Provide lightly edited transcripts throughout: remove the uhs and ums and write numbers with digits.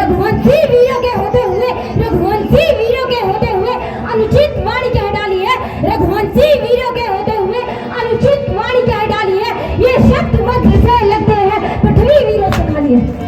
रघुवंशी वीरों के होते हुए, रघुवंशी वीरों के होते हुए अनुचित वाणी कह डाली है, रघुवंशी वीरों के होते हुए अनुचित वाणी कह डाली है। ये शब्द मंत्र से लगते हैं, पृथ्वी वीरों से खाली है।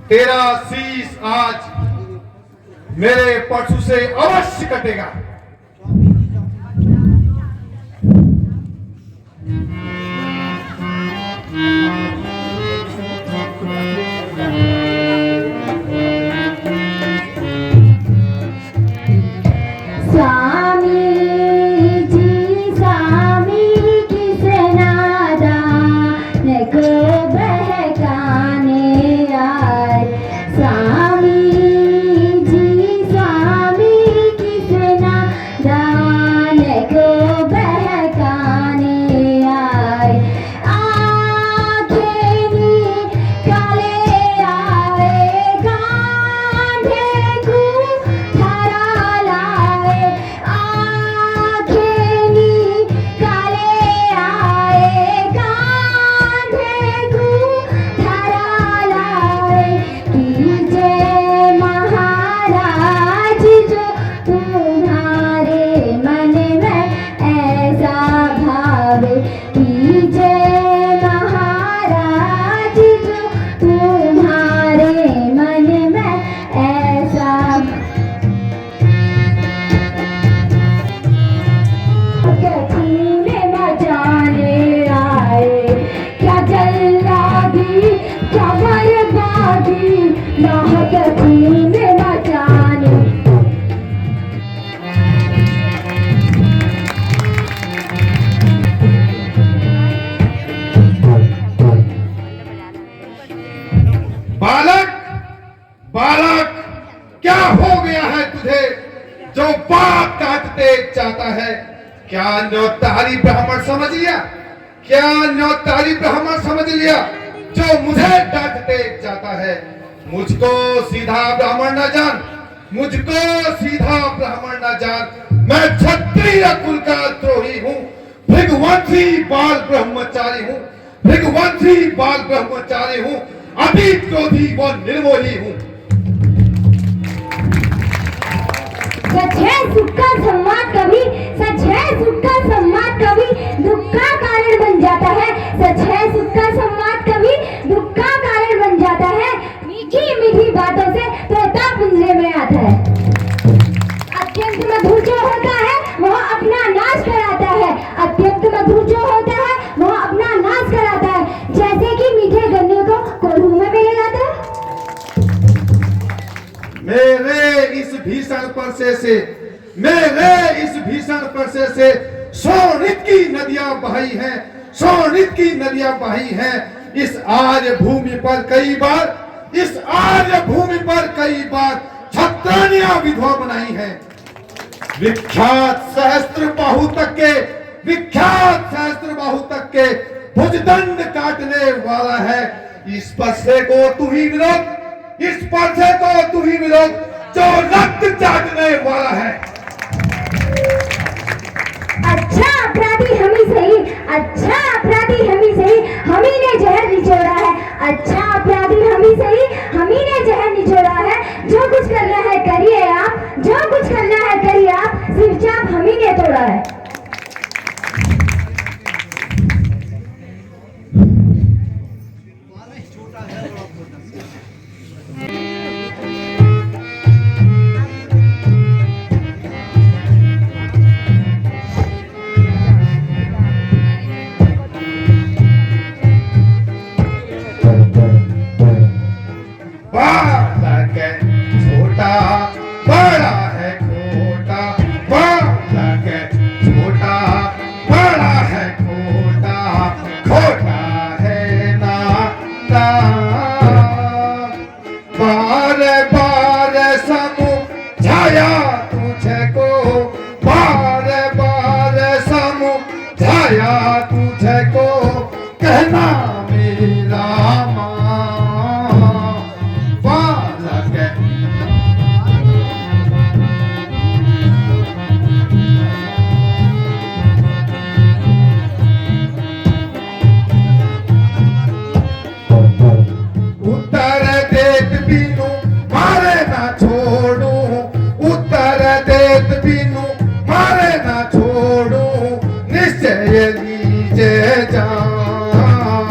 तेरा शीश आज मेरे परसों से अवश्य कटेगा। बालक, बालक, क्या हो गया है तुझे जो बात काटते जाता है? क्या न्योतारी ब्राह्मण समझ लिया? क्या न्योतारी ब्राह्मण समझ लिया जो मुझे डांटते जाता है? मुझको सीधा ब्राह्मण न जान, मुझको सीधा ब्राह्मण न जान। मैं क्षत्रिय कुल का द्रोही हूँ, भृगुवंशी बाल ब्रह्मचारी हूँ, भृगुवंशी बाल ब्रह्मचारी हूँ, अभी क्रोधी वो निर्मोही हूँ। सच है सुख का संवाद कभी, सच है सुख का संवाद कभी दुख का कारण बन जाता है। सच है सुख का संवाद कभी दुख का कारण बन जाता है। मीठी मीठी बातों से तोता पिंजरे में आता है। अत्यंत मधुर जो होता है वह अपना नाश कराता है। अत्यंत मधुर जो होता है वह अपना नाश कराता है। जैसे कि मीठे गन्ने को कोल्हू में बेला जाता है। मेरे इस भीषण परसे से, मेरे इस भीषण परसे से शोणित की नदियां बही हैं, शोणित की नदियां बही हैं। इस आर्य भूमि पर कई बार, इस आर्य भूमि पर कई बार छत्रानियां विधवा बनाई हैं। विख्यात सहस्त्र बाहु तक के, विख्यात सहस्त्र बाहु तक के भुजदंड काटने वाला है। इस परसे को तू ही विरोध, इस परसे को तू ही विरोध जो रक्त चाटने वाला है। अच्छा अपराधी हम ही सही, अच्छा अपराधी हम ही सही, हम ही ने जहर निचोड़ा है। अच्छा अपराधी हम ही सही, हम ही ने जहर निचोड़ा है। जो कुछ करना है करिए आप, जो कुछ करना है करिए आप, सिर्फ चाप हम ही ने तोड़ा है। निश्चय ये लीजिए जान,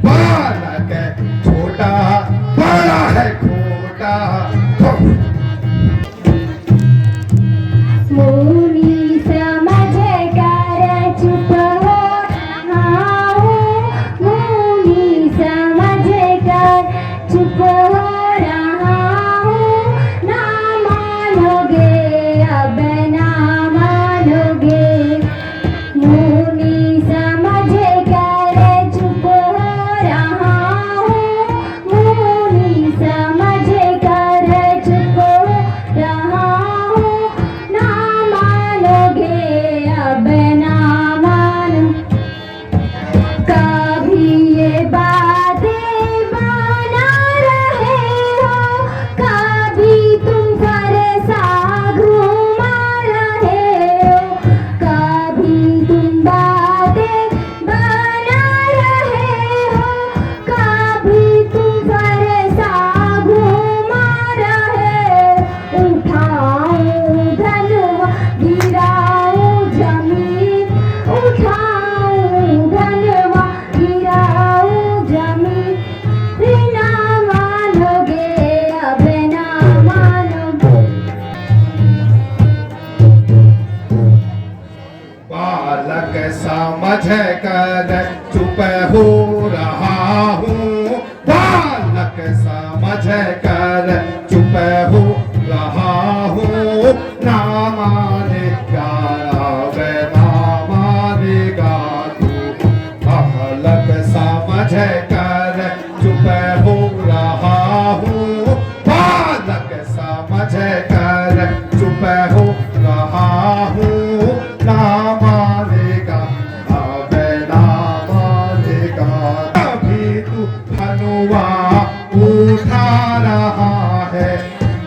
बालक है छोटा बड़ा है खोटा। मुनि समझ कर चुप हो रहा हूँ, मुनि समझ कर चुप हो रहा हूँ, ना मानोगे अब ना मानोगे। मुनि समझ कर चुप हो रहा हूँ, मुनि समझ कर चुप हो रहा हूँ, ना मानोगे अब ना मानो। कभी ये बातें बना रहे हो, कभी तुम फरसा घुमा रहे हो, कभी तुम बातें बना रहे हो, कभी तुम फरसा घुमा रहे हो। उठाऊं धनवा गिराऊं जमीन, उठाऊं धनवा गिराऊं जमीन, ना मानोगे अब ना मानोगे। बालक समझ कर चुप हो रहा हूँ, बालक समझ कर चुप हो रहा हूँ, ना मानेगा वे ना मानेगा तू। बालक समझ कर चुप हो रहा हूँ, बालक समझ कर चुप हो रहा हूँ, ना मानेगा अब ना मानेगा। कभी तू हनुआ उठा रहा है,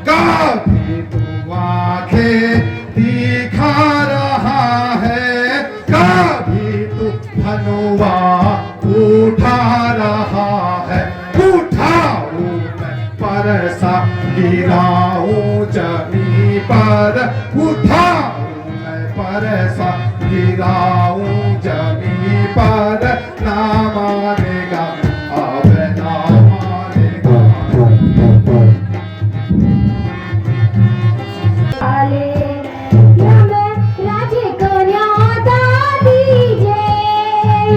कभी तू आंखें दिखा रहा है, कभी तू हनुआ उठा रहा है। उठाऊं मैं परसा गिराऊं जमी पर, उठाऊं मैं परसा गिराऊं जमी पर, ना मानेगा अब ना मानेगा। आले हमें राजे को न्योता दीजिए,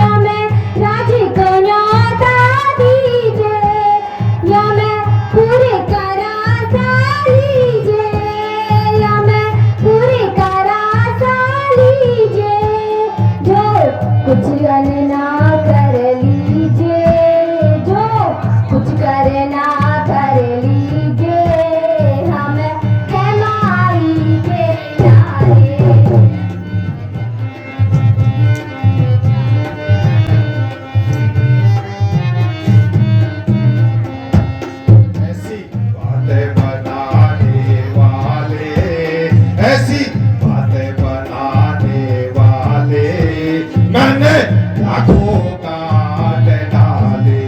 हमें राजे को न्योता दीजिए, हमें पूरे करासा लीजिए, हमें पूरे करासा लीजिए। जो कुछ करना कर लीजिए, जो कुछ करना कर लीजिए, हमें है माई के प्यारे। ऐसी बातें बनाने वाले, ऐसी बातें बनाने वाले, मैंने लाखों काट डाले।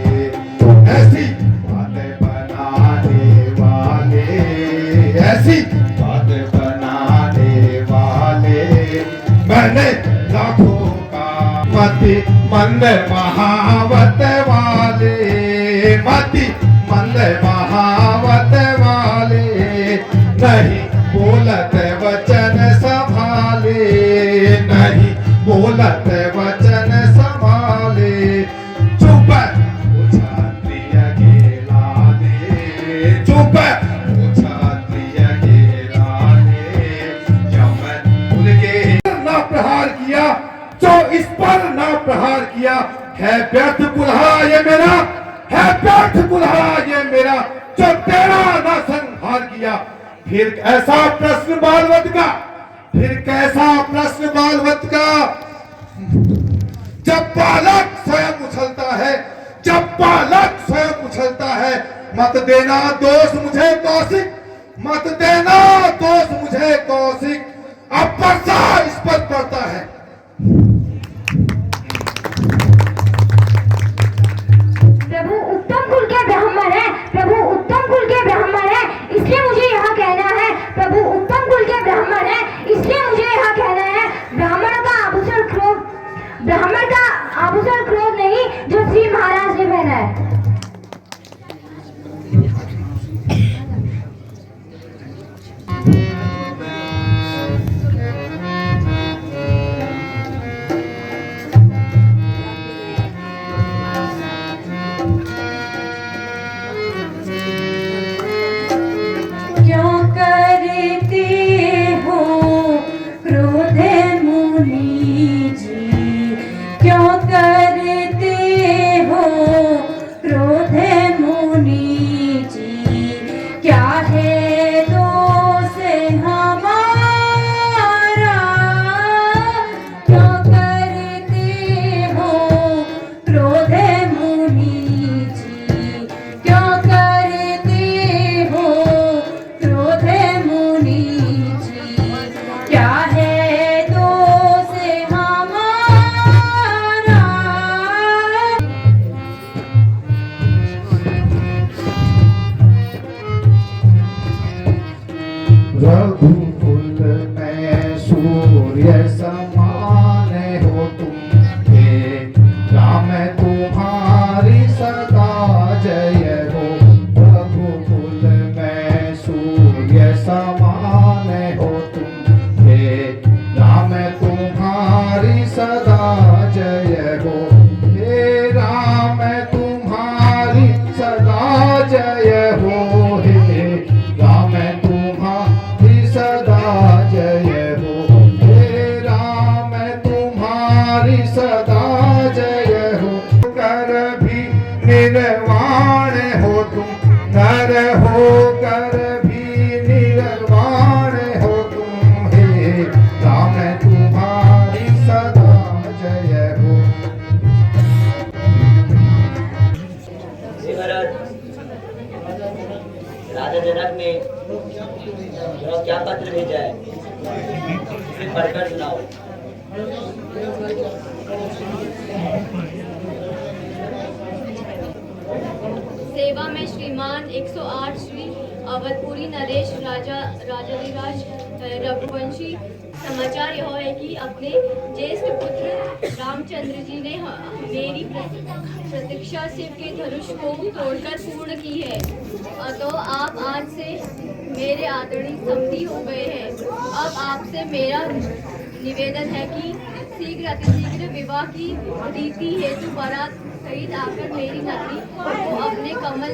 ऐसी बातें बनाने वाले, ऐसी बातें बनाने वाले, मैंने लाखों का मति मंद महावत वाले, मति मंद महावत वाले, नहीं बोलत वचन संभाले, नहीं बोलत वचन संभाले। चुप क्षत्रिय के लाले, चुप क्षत्रिय के लाले, यमन उनके ना प्रहार किया, जो इस पर ना प्रहार किया, है व्यर्थ कुल्हाड़ा ये मेरा, है व्यर्थ कुल्हाड़ा ये मेरा, जो तेरा ना संहार किया। फिर ऐसा प्रश्न बालवत का, फिर कैसा प्रश्न बालवत का, जब बालक स्वयं उछलता है, जब बालक स्वयं उछलता है। मत देना दोष मुझे कौशिक, मत देना दोष मुझे कौशिक, अब वर्षा इस पर पड़ता है। प्रभु उत्तम कुल के ब्राह्मण है, प्रभु उत्तम कुल के ब्राह्मण है, इसलिए मुझे यहाँ कहना है। प्रभु उत्तम कुल के ब्राह्मण है, इसलिए मुझे यहाँ कहना है। ब्राह्मणों का आभूषण ब्राह्मण का आभूषण क्रोध नहीं जो श्री महाराज ने पहना है। रघुकुल में सूर्य समान हो तुम, हे राम तुम्हारी सदा जय हो। रघुकुल में सूर्य समान हो तुम, हे राम तुम्हारी सदा जय हो। हे राम तुम्हारी सदा जय हो, हे राम तुम्हारी सदा जय हो। हे राम तुम्हारी सदा जय हो। कर भी निर्वाण हो तुम, नर हो कर भी निर्वाण हो तुम, हे राम तुम्हारी सदा जय हो। राजा जनक ने वह क्या पत्र भेजा है, इसे पढ़कर सुनाओ। सेवा में श्रीमान 108 श्री अवधपुरी नरेश राजाधिराज रघुवंशी। समाचार यह है कि अपने ज्येष्ठ पुत्र रामचंद्र जी ने मेरी प्रतीक्षा शिव के धनुष को तोड़कर पूर्ण की है। तो आप आज से मेरे आदरणीय समधी हो गए हैं। अब आपसे मेरा निवेदन है कि शीघ्र अतिशीघ्र विवाह की रीति हेतु बारात सहित आकर मेरी नगरी को अपने कमल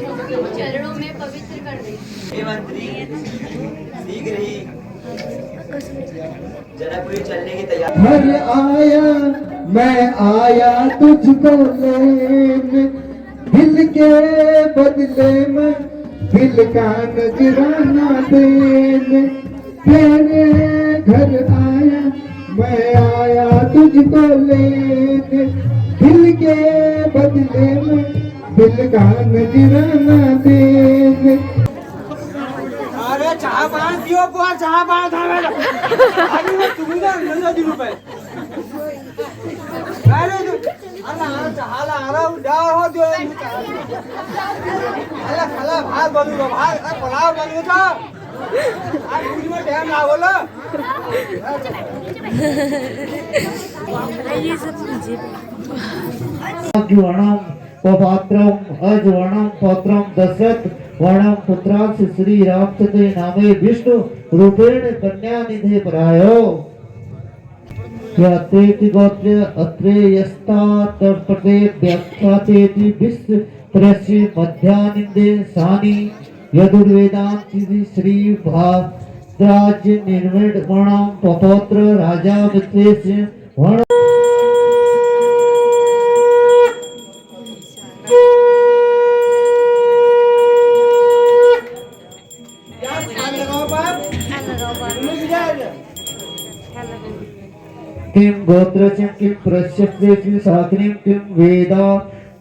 चरणों में पवित्र कर दे। हे मंत्री, शीघ्र ही जनकपुरी चलने की तैयारी। घर आया मैं आया तुझको लेने, दिल के बदले में दिल का नजराना देने। तेरे घर आया मैं आया तुझको लेने, दिल के बदले में दिल का नजराना देने। अरे चहा पान पिओ बुआ, चहा पान खावे अभी मैं तुम्ही ना नंदा दिनु पे अरे अला चहा ला आरा उडा हो दो अला खाला भात बनू भात पुलाव बनू था आज पूरी में टाइम ना बोलो। ये सब कीजिए। वर्णम पपात्रम अजवर्णम पत्रम दशरथ वर्णम पुत्रांश श्री रामचंद्र नामे विष्णु रूपेण कन्या निधे परायो। यत्रेति गोत्र अत्रेयस्ता तर्पते व्याख्यातेति विश्व प्रस्य मध्यानिंदे सानि यदुर्वेदांति श्री भाद्राज निर्मित वर्णम पपौत्र राजा मित्रेस्य वर्ण। किं गोत्रस्य किं प्रश्यस्य किं शास्त्रीं किं वेदा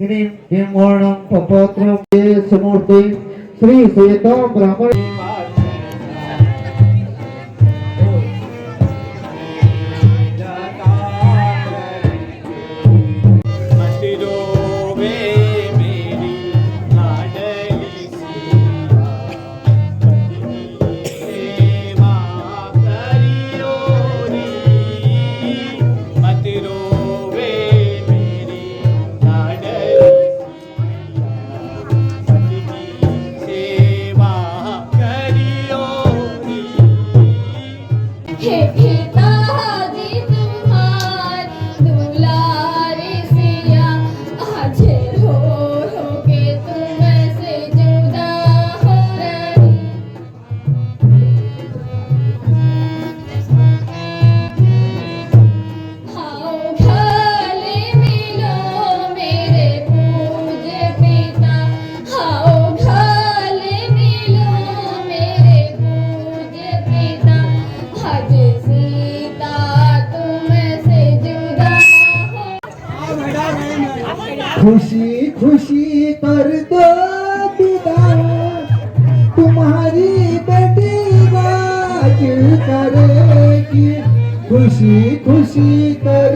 किं वर्णं पपौत्रं ये समूर्ते श्री श्वेता ब्राह्मण। मत रोवे खुशी खुशी कर दो विदा, तुम्हारी बेटी राज करेगी। खुशी खुशी कर